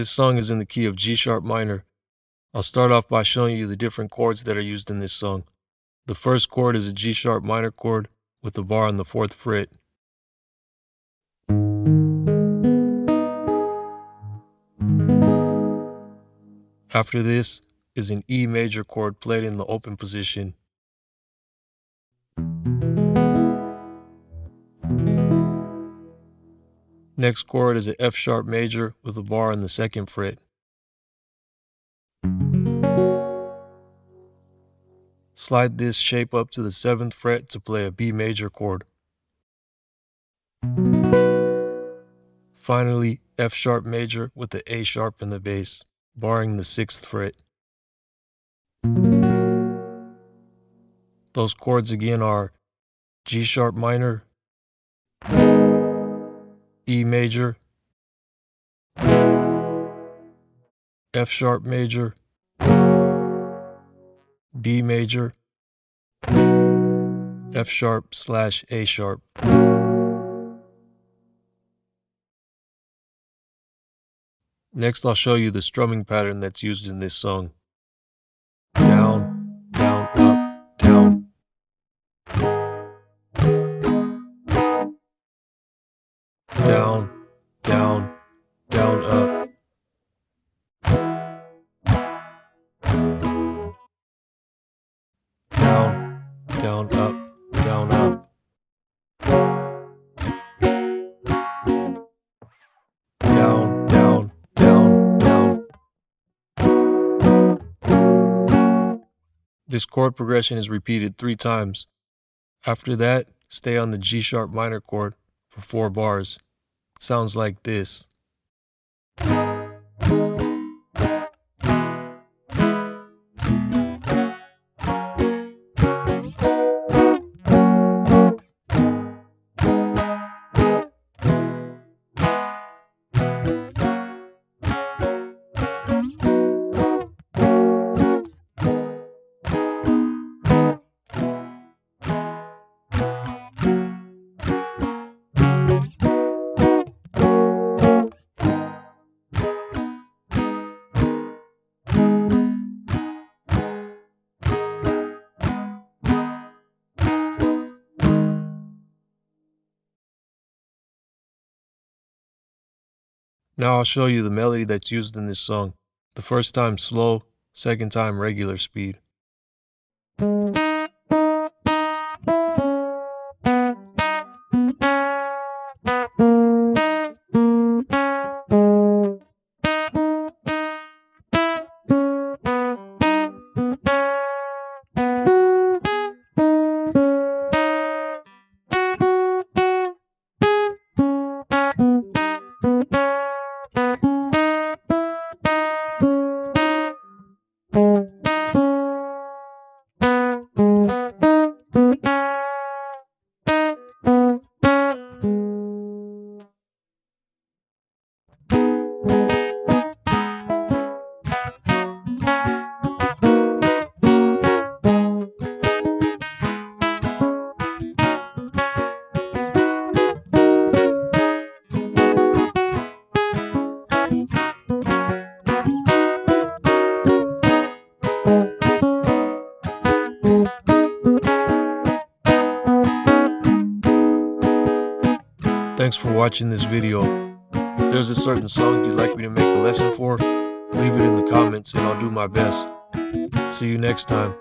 This song is in the key of G sharp minor. I'll start off by showing you the different chords that are used in this song. The first chord is a G sharp minor chord with a bar on the 4th fret. After this is an E major chord played in the open position. Next chord is a F sharp major with a bar on the 2nd fret. Slide this shape up to the 7th fret to play a B major chord. Finally, F sharp major with the A sharp in the bass, barring the 6th fret. Those chords again are G sharp minor, E major, F sharp major, B major, F sharp / A sharp. Next, I'll show you the strumming pattern that's used in this song. Down, down, up, down. Down, down, down, up. Down, down, up, down, up. Down, down, down, down. This chord progression is repeated 3 times. After that, stay on the G sharp minor chord for 4 bars. Sounds like this. Now I'll show you the melody that's used in this song. The first time slow, second time regular speed. Thanks for watching this video. If there's a certain song you'd like me to make a lesson for, leave it in the comments and I'll do my best. See you next time.